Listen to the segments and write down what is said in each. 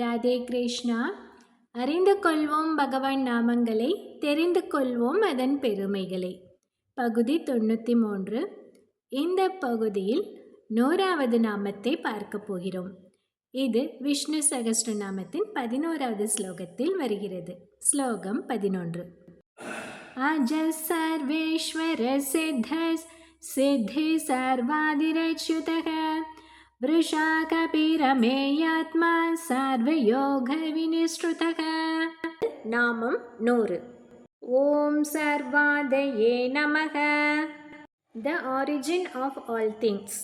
ராதே கிருஷ்ணா. அறிந்து கொள்வோம் பகவான் நாமங்களை, தெரிந்து கொள்வோம் அதன் பெருமைகளை. பகுதி 93. இந்த பகுதியில் 100வது நாமத்தை பார்க்க போகிறோம். இது விஷ்ணு சகஸ்ரநாமத்தின் 11வது ஸ்லோகத்தில் வருகிறது. ஸ்லோகம் 11. அஜ சர்வேஸ்வர சித்தஸ் சித்தி சர்வாதிரச்யுதக விருஷா கபிரமேயாத்மா சர்வயோக விநிஸ்ருதக. நாமம் 100. ஓம் சர்வாதயே நமக. The origin of all things.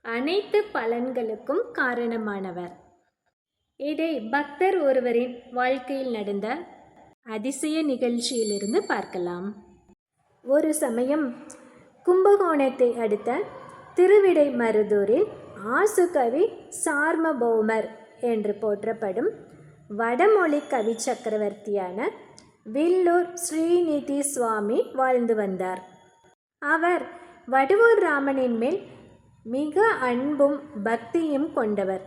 அனைத்து பலன்களுக்கும் காரணமானவர். இதை பக்தர் ஒருவரின் வாழ்க்கையில் நடந்த அதிசய நிகழ்ச்சியிலிருந்து பார்க்கலாம். ஒரு சமயம் கும்பகோணத்தை அடுத்த திருவிடைமருதூரில் ஆசுகவி சார்மபௌமர் என்று போற்றப்படும் வடமொழி கவி சக்கரவர்த்தியான வில்லூர் ஸ்ரீநிதி சுவாமி வாழ்ந்து வந்தார். அவர் வடுவூர் ராமனின் மேல் மிக அன்பும் பக்தியும் கொண்டவர்.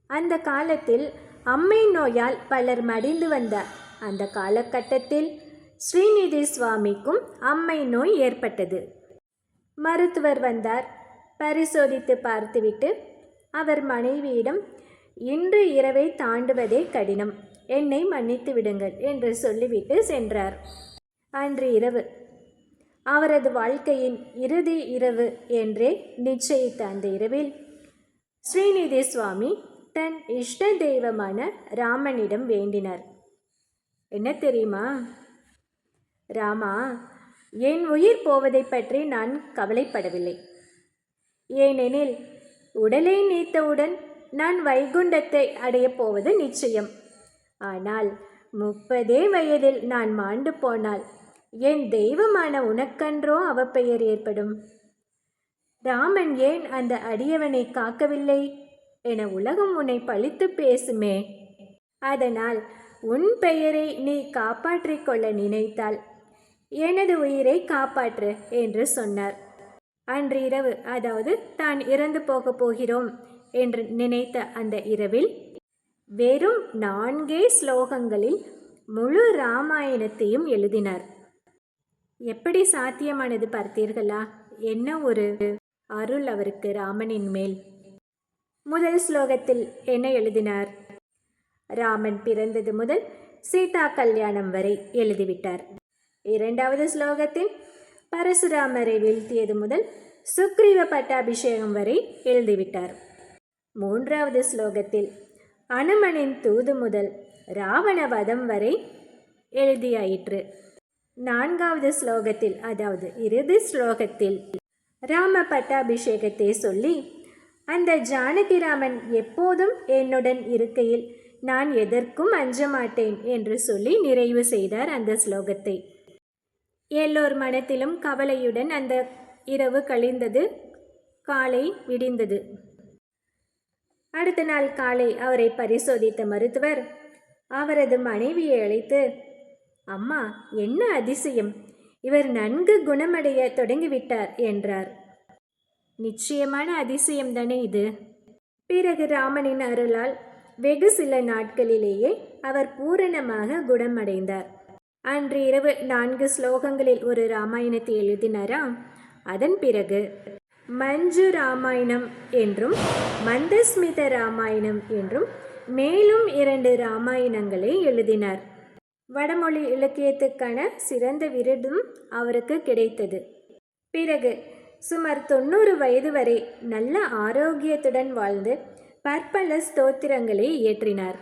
அந்த காலத்தில் அம்மை நோயால் பலர் மடிந்து வந்தார். அந்த காலகட்டத்தில் ஸ்ரீநிதி சுவாமிக்கும் அம்மை நோய் ஏற்பட்டது. மருத்துவர் வந்தார். பரிசோதித்து பார்த்துவிட்டு அவர் மனைவியிடம், இன்று இரவை தாண்டுவதே கடினம், என்னை மன்னித்து விடுங்கள் என்று சொல்லிவிட்டு சென்றார். அன்று இரவு அவரது வாழ்க்கையின் இறுதி இரவு என்றே நிச்சயித்த அந்த இரவில் ஸ்ரீநிதி சுவாமி தன் இஷ்ட தெய்வமான ராமனிடம் வேண்டினார். என்ன தெரியுமா? ராமா, என் உயிர் போவதை பற்றி நான் கவலைப்படவில்லை. ஏனெனில் உடலை நீத்தவுடன் நான் வைகுண்டத்தை அடையப் போவது நிச்சயம். ஆனால் 30 வயதில் நான் மாண்டு போனால் என் தெய்வமான உனக்கன்றோ அவப்பெயர் ஏற்படும். ராமன் ஏன் அந்த அடியவனை காக்கவில்லை என உலகம் உன்னை பழித்து பேசுமே. அதனால் உன் பெயரை நீ காப்பாற்றிக் கொள்ள நினைத்தால் எனது உயிரை காப்பாற்று என்று சொன்னார். அன்று இரவு, அதாவது தான் இறந்து போகப் போகிறோம் என்று நினைத்த அந்த இரவில் வெறும் 4 ஸ்லோகங்களில் முழு ராமாயணத்தையும் எழுதினார். எப்படி சாத்தியமானது பார்த்தீர்களா? என்ன ஒரு அருள் அவருக்கு ராமனின் மேல். முதல் ஸ்லோகத்தில் என்ன எழுதினார்? ராமன் பிறந்தது முதல் சீதா கல்யாணம் வரை எழுதிவிட்டார். 2வது ஸ்லோகத்தில் பரசுராமரை வீழ்த்தியது முதல் சுக்ரீவ பட்டாபிஷேகம் வரை எழுதிவிட்டார். 3வது ஸ்லோகத்தில் அனுமனின் தூது முதல் ராவண வதம் வரை எழுதியாயிற்று. 4வது ஸ்லோகத்தில், அதாவது இறுதி ஸ்லோகத்தில் ராம பட்டாபிஷேகத்தை சொல்லி, அந்த ஜானகிராமன் எப்போதும் என்னுடன் இருக்கையில் நான் எதற்கும் அஞ்ச மாட்டேன் என்று சொல்லி நிறைவு செய்தார் அந்த ஸ்லோகத்தை. எல்லோர் மனத்திலும் கவலையுடன் அந்த இரவு கழிந்தது. காலை விடிந்தது. அடுத்த நாள் காலை அவரை பரிசோதித்த மருத்துவர் அவரது மனைவியை அழைத்து, அம்மா, என்ன அதிசயம், இவர் நன்கு குணமடைய தொடங்கிவிட்டார் என்றார். நிச்சயமான அதிசயம்தானே இது. பிறகு ராமனின் அருளால் வெகு சில நாட்களிலேயே அவர் பூரணமாக குணமடைந்தார். அன்று இரவு 4 ஸ்லோகங்களில் ஒரு ராமாயணத்தை எழுதினாரா? அதன் பிறகு மஞ்சு ராமாயணம் என்றும் மந்தஸ்மித ராமாயணம் என்றும் மேலும் 2 ராமாயணங்களை எழுதினார். வடமொழி இலக்கியத்துக்கான சிறந்த விருதும் அவருக்கு கிடைத்தது. பிறகு சுமார் 90 வயது வரை நல்ல ஆரோக்கியத்துடன் வாழ்ந்து பற்பல ஸ்தோத்திரங்களை இயற்றினார்.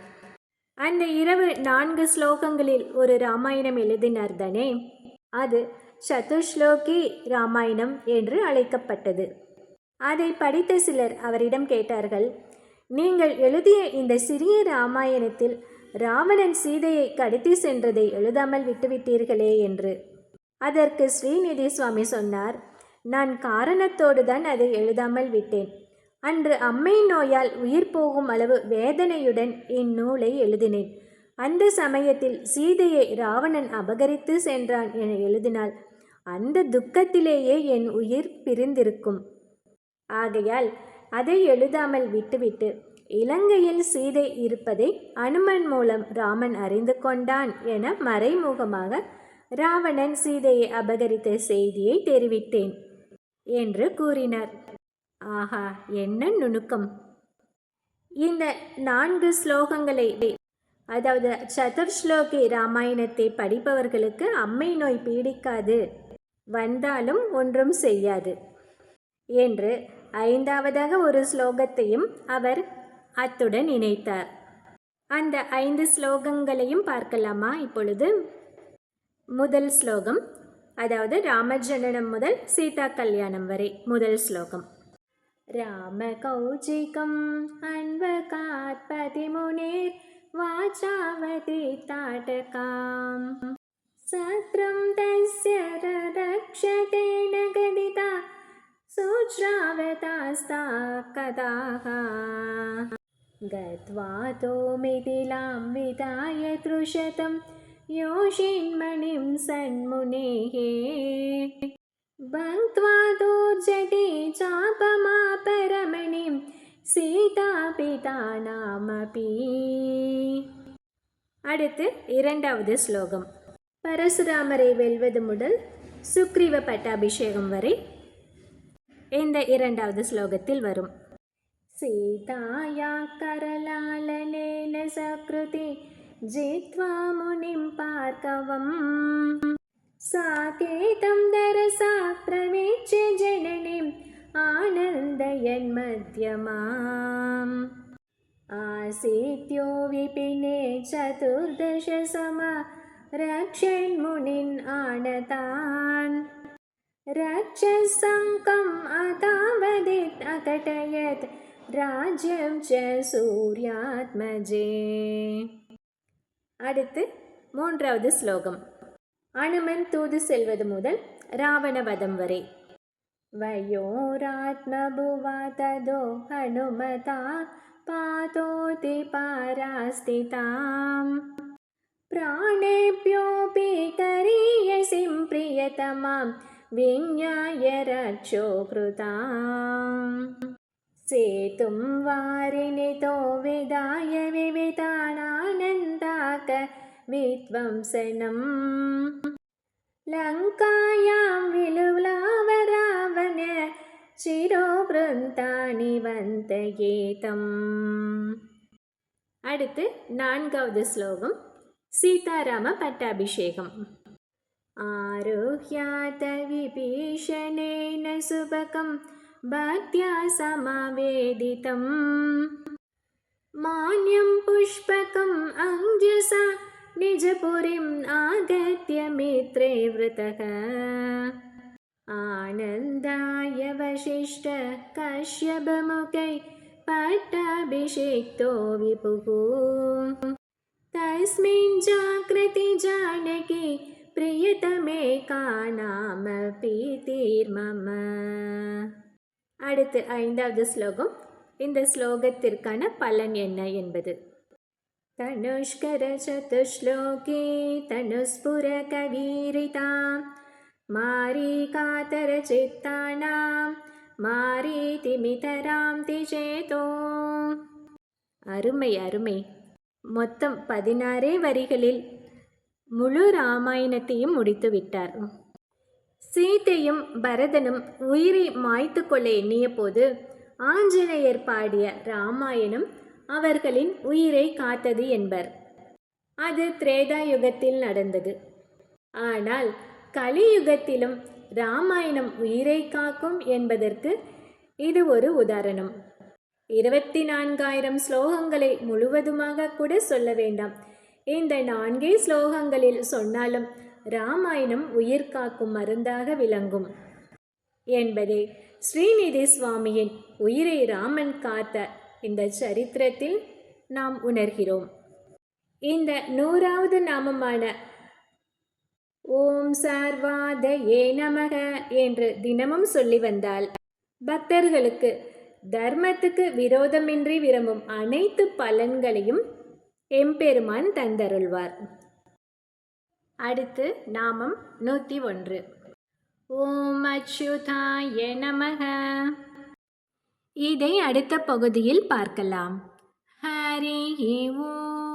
அந்த இரவு 4 ஸ்லோகங்களில் ஒரு ராமாயணம் எழுதினார் தானே, அது சதுஸ்லோகி ராமாயணம் என்று அழைக்கப்பட்டது. அதை படித்த சிலர் அவரிடம் கேட்டார்கள், நீங்கள் எழுதிய இந்த சிறிய ராமாயணத்தில் ராவணன் சீதையை கடத்தி சென்றதை எழுதாமல் விட்டுவிட்டீர்களே என்று. அதற்கு ஸ்ரீநிதி சுவாமி சொன்னார், நான் காரணத்தோடு தான் அதை எழுதாமல் விட்டேன். அன்று அம்மை நோயால் உயிர் போகும் அளவு வேதனையுடன் இந்நூலை எழுதினேன். அந்த சமயத்தில் சீதையை ராவணன் அபகரித்து சென்றான் என எழுதினால் அந்த துக்கத்திலேயே என் உயிர் பிரிந்திருக்கும். ஆகையால் அதை எழுதாமல் விட்டுவிட்டு இலங்கையில் சீதை இருப்பதை அனுமன் மூலம் ராமன் அறிந்து கொண்டான் என மறைமுகமாக ராவணன் சீதையை அபகரித்த செய்தியை தெரிவித்தேன் என்று கூறினார். ஆஹா, என்ன நுணுக்கம்! இந்த 4 ஸ்லோகங்களை, அதாவது சதுர்ஸ்லோகி ராமாயணத்தை படிப்பவர்களுக்கு அம்மை நோய் பீடிக்காது, வந்தாலும் ஒன்றும் செய்யாது என்று 5வதாக ஒரு ஸ்லோகத்தையும் அவர் அத்துடன் இணைத்தார். அந்த 5 ஸ்லோகங்களையும் பார்க்கலாமா இப்பொழுது? முதல் ஸ்லோகம், அதாவது ராமஜனனம் முதல் சீதா கல்யாணம் வரை முதல் ஸ்லோகம். ராம கௌஜிகம் அன்வகாத்பதி முனேர் வாசாவதி தாட்டகாம் சத்ரம் தஸ்ய ரக்ஷதே நகதிதா சுச்ராவதாஸ்தா கதாஹ கத்வா தோ மிதிலாம் விதாய த்ருஷதம் யோஷின்மணிம் சன்முனேஹே பங்க்த்வா தோர்ஜதி சாபமாபரமணிம் சீதா பிதா நாமபி. அடுத்து 2வது ஸ்லோகம். பரசுராமரை வெல்வது முதல் சுக்ரீவ பட்டாபிஷேகம் வரை இந்த 2வது ஸ்லோகத்தில் வரும். சீதாயா கரலாலனேன சக்ருதி ஜித்வா முனிம் பார்கவம் சாகேதம் தரசா பிரவேச்ய ஜனனிம் ஆனந்தயன் மத்யமாம் ஆசீத்யோ விபினே சதுர்தச சம ரக்ஷன் முனின் ஆனதான் ரக்ஷசங்கம் அதாவதித் அகடயத் ராஜ்யம் ச சூர்யாத்மஜே. அடுத்து 3வது ஸ்லோகம். அனுமன் தூது செல்வது முதல் ராவணவதம் வரை. வயோராத்மபுவா ததோ ஹனுமதா பாதோதி பாராஸ்திதாம் பிராணேப்யோபி கரீயசிம் பிரியதமாம் விஞ்ஞாய ரட்சோ கிருதாம் சேதும் வாரிணிதோ விதாய விவிதானானந்தாக வித்வம்சனம் லங்காயாம் விலுலாவ ராவண சிரோ வ்ருந்தாணி வந்தயேதம். அடுத்து 4வது ஸ்லோகம். சீதாராம பட்டாபிஷேகம். ஆருஹ்யாத விபீஷணேன சுபகம் பக்த்யா சமவேதிதம் மான்யம் புஷ்பகம் அஞ்சசா நிஜபுரிம் ஆகத்ய மித்ரே விருதக ஆனந்தாய வசிஷ்ட கஷ்யபமுகை பட்டாபிஷேக்தோ விபுகு தஸ்மின் ஜாக்ருதி ஜானகி பிரியதமே காநாம பீதீர்மம. அடுத்து 5வது ஸ்லோகம். இந்த ஸ்லோகத்திற்கான பலன் என்ன என்பது. தனுஷ்கர சதுஸ்லோகே தனுஸ்புர கவீரிதா மாரீகாதர சித்தானாம் மாரீதிமிதராம் திஜேதோ. அருமை அருமை. மொத்தம் 16 வரிகளில் முழு ராமாயணத்தையும் முடித்து விட்டார். சீதையும் பரதனும் உயிரை மாய்த்து கொள்ள எண்ணிய போது ஆஞ்சநேயர் பாடிய ராமாயணம் அவர்களின் உயிரை காத்தது என்பர். அது திரேதா யுகத்தில் நடந்தது. ஆனால் கலியுகத்திலும் ராமாயணம் உயிரை காக்கும் என்பதற்கு இது ஒரு உதாரணம். 24,000 ஸ்லோகங்களை முழுவதுமாக கூட சொல்ல வேண்டாம். இந்த 4 ஸ்லோகங்களில் சொன்னாலும் ராமாயணம் உயிர் காக்கும் மருந்தாக விளங்கும் என்பதை ஸ்ரீநிதி சுவாமியின் உயிரை ராமன் காத்த இந்த சரித்திரத்தில் நாம் உணர்கிறோம். இந்த 100வது நாமமான ஓம் சார்வாதயே நமக என்று தினமும் சொல்லி வந்தால் பக்தர்களுக்கு தர்மத்துக்கு விரோதமின்றி விரும்பும் அனைத்து பலன்களையும் எம்பெருமான் தந்தருள்வார். அடுத்து நாமம் 101. ஓம் அச்சுதாய நமக. இதை அடுத்த பகுதியில் பார்க்கலாம். हरिः ॐ।